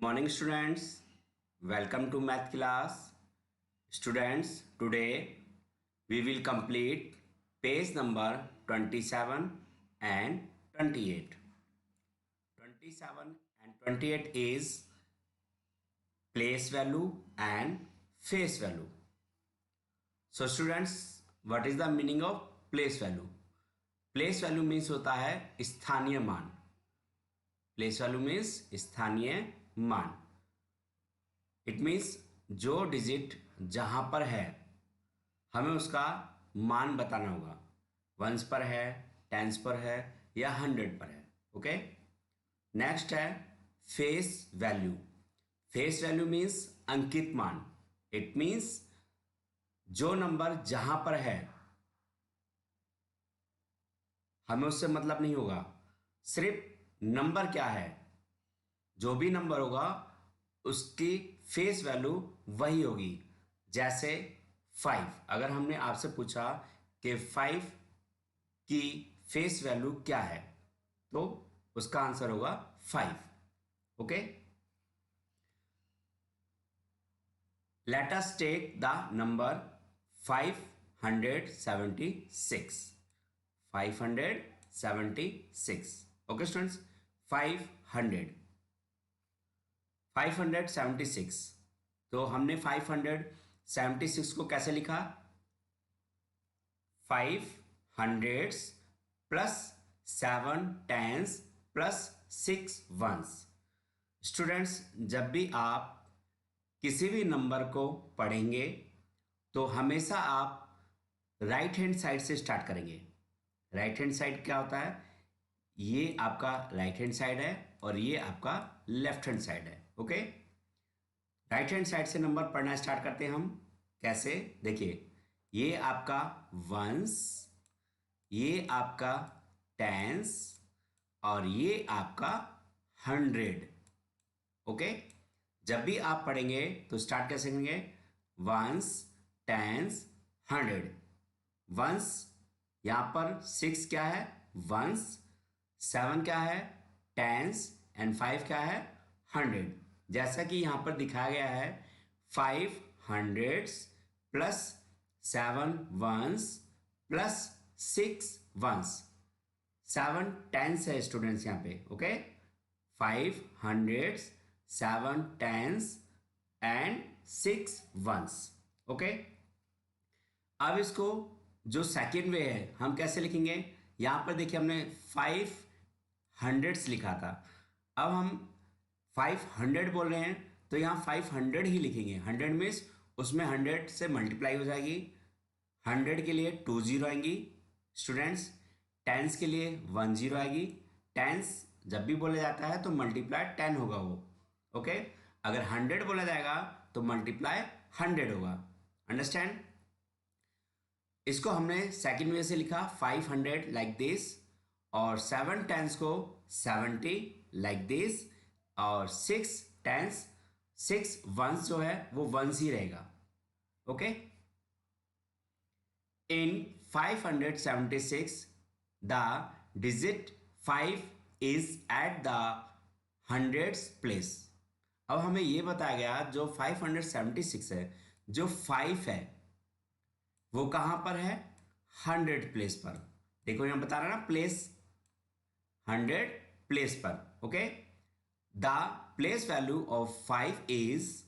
Morning students, welcome to math class. Students, today we will complete page number 27 and 28. 27 and 28 is place value and face value. So students, what is the meaning of place value? Place value means होता है स्थानीय मान. Place value means स्थानीय मान. It means जो digit जहां पर है हमें उसका मान बताना होगा. वंस पर है, टेंस पर है या 100 पर है. ओके. नेक्स्ट है face value. Face value means अंकित मान. इट मीन्स जो नंबर जहां पर है हमें उससे मतलब नहीं होगा, सिर्फ नंबर क्या है, जो भी नंबर होगा उसकी फेस वैल्यू वही होगी. जैसे 5, अगर हमने आपसे पूछा कि 5 की फेस वैल्यू क्या है तो उसका आंसर होगा 5. Okay. Let us take the number 576. 576. Okay students, 576. तो हमने 576 को कैसे लिखा? 5 hundreds plus 7 tens plus 6 ones. Students, जब भी आप किसी भी नंबर को पढ़ेंगे तो हमेशा आप राइट हैंड साइड से स्टार्ट करेंगे. राइट हैंड साइड क्या होता है? ये आपका राइट हैंड साइड है और ये आपका लेफ्ट हैंड साइड है. ओके. राइट हैंड साइड से नंबर पढ़ना स्टार्ट करते हैं हम. कैसे? देखिए, ये आपका वंस, ये आपका टेंस और ये आपका 100. ओके. जब भी आप पढ़ेंगे तो स्टार्ट कैसे करेंगे? Once, tense, 100. वंस, यहां पर 6 क्या है? वंस. 7 क्या है? टेंस. एंड 5 क्या है? 100. जैसा कि यहां पर दिखाया गया है 5 hundreds plus 7 ones plus 6 ones. 7 tens है स्टूडेंट्स यहां पे. Okay. 5 hundreds, 7 tens and 6 ones. Okay. अब इसको जो सेकेंड वे है हम कैसे लिखेंगे? यहां पर देखिए हमने 5 हंड्रेड्स लिखा था. अब हम 500 बोल रहे हैं तो यहां 500 ही लिखेंगे. 100 मीन्स उसमें 100 से मल्टीप्लाई हो जाएगी. 100 के लिए 2 जीरो आएंगी स्टूडेंट्स. टेंस के लिए 1 जीरो आएगी. टेंस जब भी बोला जाता है तो मल्टीप्लाई 10 होगा वो. ओके. अगर 100 बोला जाएगा तो मल्टीप्लाई 100 होगा. अंडरस्टैंड? इसको हमने सेकेंड वे से लिखा 500 लाइक दिस और 7 टेंस को 70 लाइक दिस और 6 टेंस 6 वंस जो है वो वंस ही रहेगा. Okay. In 576 the digit 5 is at the hundreds place. अब हमें यह बताया गया जो 576 है, जो 5 है वो कहां पर है? 100 प्लेस पर. देखो यहां बता रहा ना प्लेस, 100 प्लेस पर. Okay. The place value of 5 is.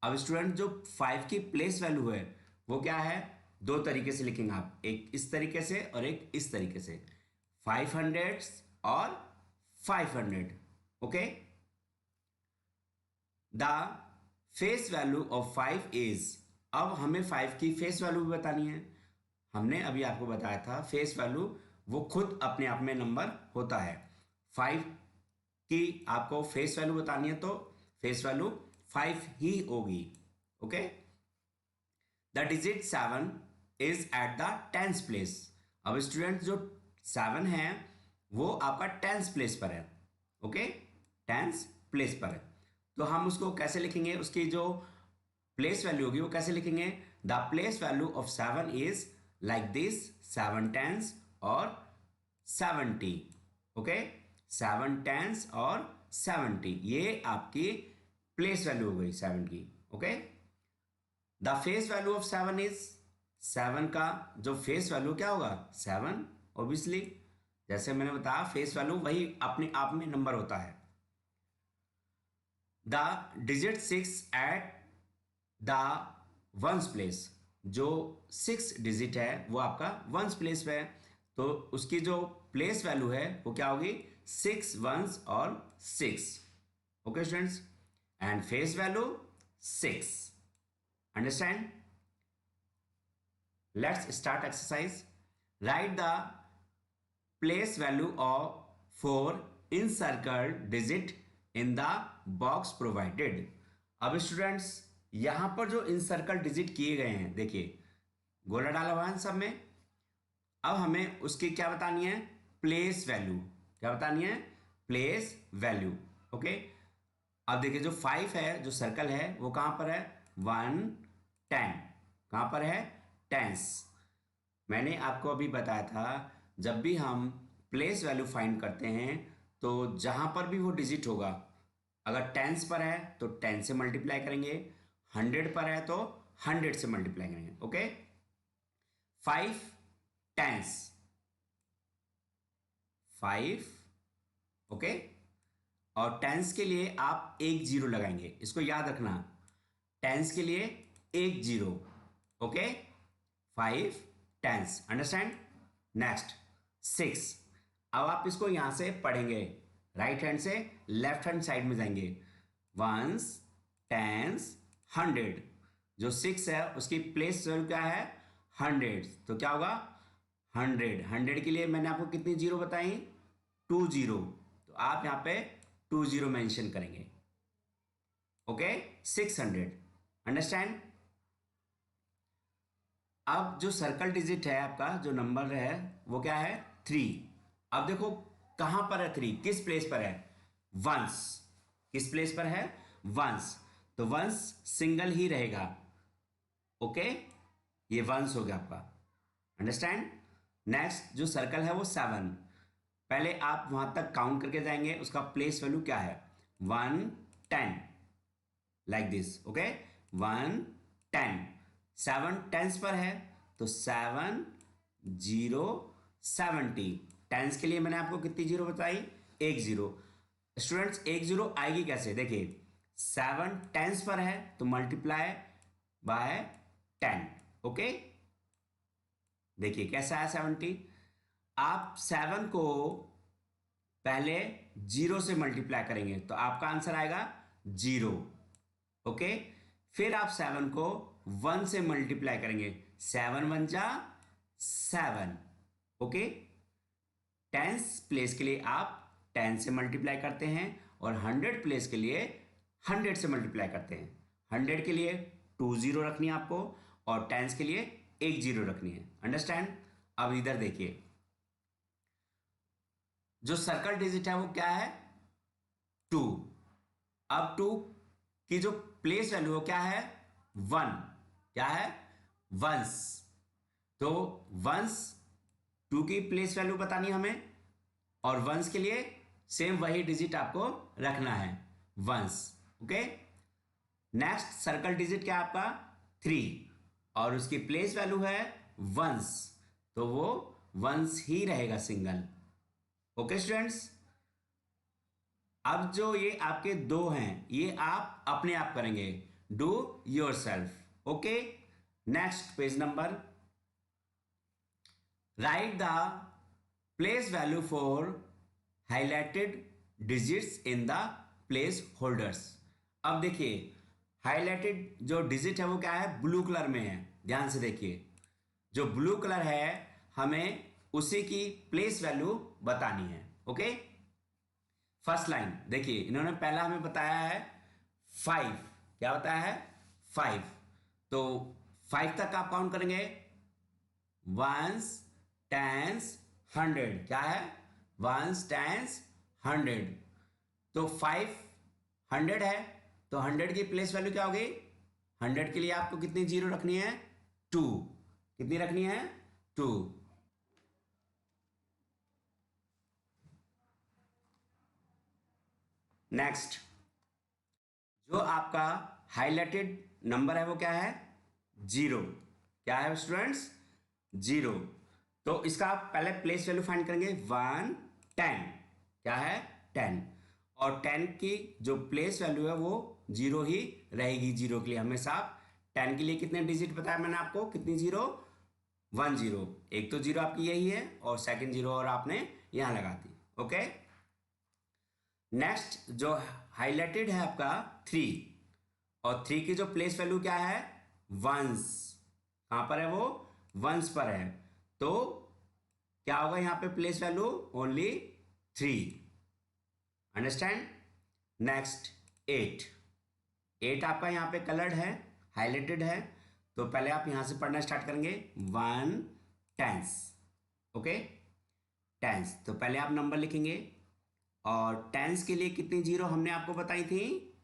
अब स्टूडेंट जो 5 की प्लेस वैल्यू है वो क्या है? दो तरीके से लिखेंगे आप, एक इस तरीके से और एक इस तरीके से. 500 और 500. Okay. The face value of 5 is. अब हमें 5 की फेस वैल्यू भी बतानी है. हमने अभी आपको बताया था फेस वैल्यू वो खुद अपने आप में नंबर होता है. 5 की आपको फेस वैल्यू बतानी है तो फेस वैल्यू 5 ही होगी. Okay. The digit 7 is at the tens place. अब स्टूडेंट जो 7 है वो आपका टेंस प्लेस पर है. ओके. टेंस प्लेस पर है तो हम उसको कैसे लिखेंगे? उसकी जो प्लेस वैल्यू होगी वो कैसे लिखेंगे? The place value of 7 is like this 7 tens और 70. ओके. 7 टेंस और 70, ये आपकी प्लेस वैल्यू हो गई 7 की। Okay, the face value of 7 is, 7 का जो फेस वैल्यू क्या होगा 7, ऑब्वियसली जैसे मैंने बताया फेस वैल्यू वही अपने आप में नंबर होता है। The digit 6 at the ones place, जो 6 डिजिट है वो आपका वंस प्लेस पे है, तो उसकी जो प्लेस वैल्यू है वो क्या होगी 6 वंस और 6। Okay students, and face value 6। Understand? Let's start exercise. Right the place value of 4 encircled digit in the box provided। अब स्टूडेंट्स यहां पर जो इनसर्कल डिजिट किए गए हैं, देखिए गोला डाला हुआ है सब में। अब हमें उसकी क्या बतानी है, प्लेस वैल्यू। क्या बतानी है, प्लेस वैल्यू। ओके, अब देखिए जो 5 है, जो सर्कल है वो कहां पर है 1 10, कहां पर है टेंस। मैंने आपको अभी बताया था जब भी हम प्लेस वैल्यू फाइंड करते हैं तो जहां पर भी वो डिजिट होगा, अगर टेंस पर है तो 10 से मल्टीप्लाई करेंगे, 100 पर है तो 100 से मल्टीप्लाई करेंगे। Okay, 5 tens, 5। ओके, और टेंस के लिए आप एक जीरो लगाएंगे, इसको याद रखना, टेंस के लिए एक zero. Okay, 5 tens, understand. Next 6। अब आप इसको यहां से पढ़ेंगे, राइट हैंड से लेफ्ट हैंड साइड में जाएंगे, वंस टेंस 100। जो 6 है उसकी प्लेस वैल्यू क्या है 100, तो क्या होगा 100। 100 के लिए मैंने आपको कितनी जीरो बताई 2 जीरो, तो आप यहां पे 2 जीरो मेंशन करेंगे। Okay, 600, understand. अब जो सर्कल डिजिट है आपका, जो नंबर है वो क्या है 3। अब देखो कहां पर है 3, किस प्लेस पर है वंस, किस प्लेस पर है वंस, तो वंस सिंगल ही रहेगा। ओके, ये वंस हो गया आपका, अंडरस्टैंड। नेक्स्ट जो सर्कल है वो 7, पहले आप वहां तक काउंट करके जाएंगे, उसका प्लेस वैल्यू क्या है 1 10, लाइक दिस। ओके, 1 10, 7 टेंस पर है तो 7 0 70। टेंस के लिए मैंने आपको कितनी जीरो बताई, एक जीरो। स्टूडेंट्स एक जीरो आएगी कैसे, देखिए 7 टेंस पर है तो मल्टीप्लाई बाय 10। ओके, देखिए कैसा है 70। आप 7 को पहले 0 से मल्टीप्लाई करेंगे तो आपका आंसर आएगा 0। ओके, फिर आप 7 को 1 से मल्टीप्लाई करेंगे, 7 1 जा 7। ओके, टेंस प्लेस के लिए आप 10 से मल्टीप्लाई करते हैं और 100 प्लेस के लिए 100 से मल्टीप्लाई करते हैं। 100 के लिए 2 जीरो रखनी है आपको और टेंस के लिए एक जीरो रखनी है, अंडरस्टैंड। अब इधर देखिए जो सर्कल डिजिट है वो क्या है 2। अब 2 की जो प्लेस वैल्यू है क्या है 1, क्या है वंस, तो वंस 2 की प्लेस वैल्यू बतानी है हमें, और वंस के लिए सेम वही डिजिट आपको रखना है ones. Okay, next circle digit क्या है आपका 3 और उसकी प्लेस वैल्यू है वंस, तो वो वंस ही रहेगा सिंगल। ओके स्टूडेंट्स, अब जो ये आपके दो हैं ये आप अपने आप करेंगे, do your self. Okay, next page number, right the place value for highlighted digits in the place holders. अब देखिए हाईलाइटेड जो डिजिट है वो क्या है ब्लू कलर में है, ध्यान से देखिए, जो ब्लू कलर है हमें उसी की प्लेस वैल्यू बतानी है। ओके, फर्स्ट लाइन देखिए, इन्होंने पहला हमें बताया है 5, क्या बताया है 5, तो 5 तक आप काउंट करेंगे, वंस टेंस 100, क्या है वंस टेंस 100, तो 500 है तो 100 की प्लेस वैल्यू क्या होगी, 100 के लिए आपको कितनी जीरो रखनी है 2, कितनी रखनी है 2। नेक्स्ट, जो आपका हाईलाइटेड नंबर है वो क्या है? 0। क्या है स्टूडेंट्स? 0। तो इसका आप पहले प्लेस वैल्यू फाइंड करेंगे 1 10। क्या है? 10। और 10 की जो प्लेस वैल्यू है वो 0 ही रहेगी। 0 के लिए हमेशा आप 10 के लिए कितने डिजिट बताया मैंने आपको? कितनी 0? 1 0। एक तो 0 आपकी यही है और सेकंड 0 और आपने यहां लगा दी। ओके। नेक्स्ट जो हाईलाइटेड है आपका 3, और 3 की जो प्लेस वैल्यू क्या है? वंस। कहां पर है वो? वंस पर है। तो क्या होगा यहां पे place value? Only 3। Understand? Next 8। 8 आपका यहां पे कलर्ड है, हाईलाइटेड है, तो पहले आप यहां से पढ़ना स्टार्ट करेंगे 1 टेंस। Okay, tense. तो पहले आप नंबर लिखेंगे, और टेंस के लिए कितनी 0 हमने आपको बताई थी?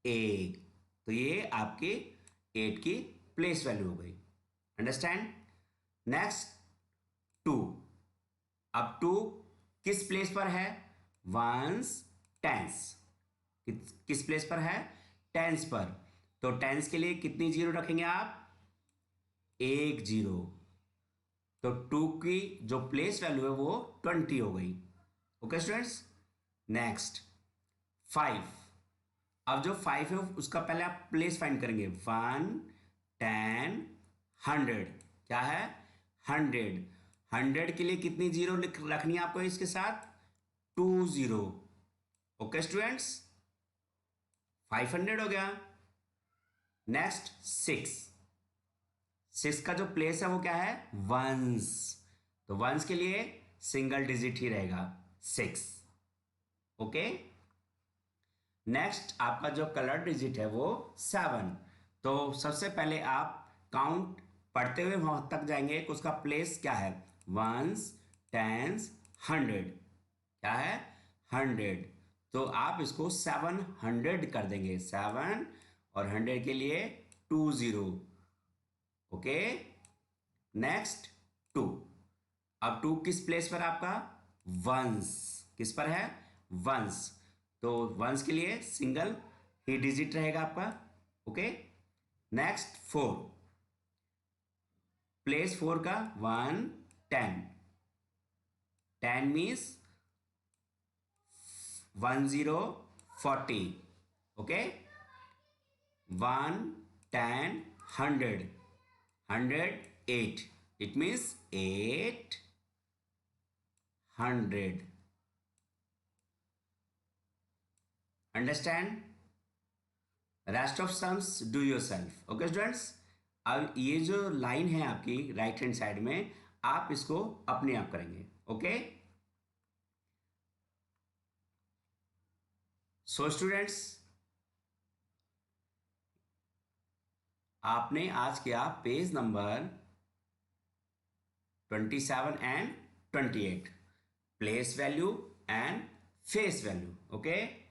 1। तो ये आपके 8 की प्लेस वैल्यू हो गई। अंडरस्टैंड? नेक्स्ट 2। अब 2 किस प्लेस पर है? Ones tens. किस प्लेस पर है? टेंस पर। तो टेंस के लिए कितनी 0 रखेंगे आप? 1 0। तो 2 की जो प्लेस वैल्यू है वो 20 हो गई। Okay students. नेक्स्ट 5। अब जो 5 है उसका पहले आप प्लेस फाइंड करेंगे 1 10 100। क्या है? 100। 100 के लिए कितनी 0 रखनी है आपको इसके साथ? 2 0। ओके स्टूडेंट्स, 500 हो गया। नेक्स्ट 6। 6 का जो प्लेस है वो क्या है? वंस। तो वंस के लिए सिंगल डिजिट ही रहेगा 6। ओके। नेक्स्ट आपका जो कलर डिजिट है वो 7। तो सबसे पहले आप काउंट पढ़ते हुए वहां तक जाएंगे कि उसका प्लेस क्या है? Ones tens 100। क्या है? 100। तो आप इसको 700 कर देंगे। 7 और 100 के लिए 2 0। ओके। नेक्स्ट 2। अब 2 किस प्लेस पर आपका? वंस। किस पर है? वंस। तो वंस के लिए सिंगल ही डिजिट रहेगा आपका। ओके। नेक्स्ट 4। प्लेस 4 का 1 10। 10 means 1 0 40। Okay. 1 10 100 100 8। It means 800. Understand? Rest of sums do yourself. Okay students? अब ये जो लाइन है आपकी राइट हैंड साइड में, आप इसको अपने आप करेंगे। ओके। सो स्टूडेंट्स, आपने आज किया page number 27 and 28, place value and face value. Okay.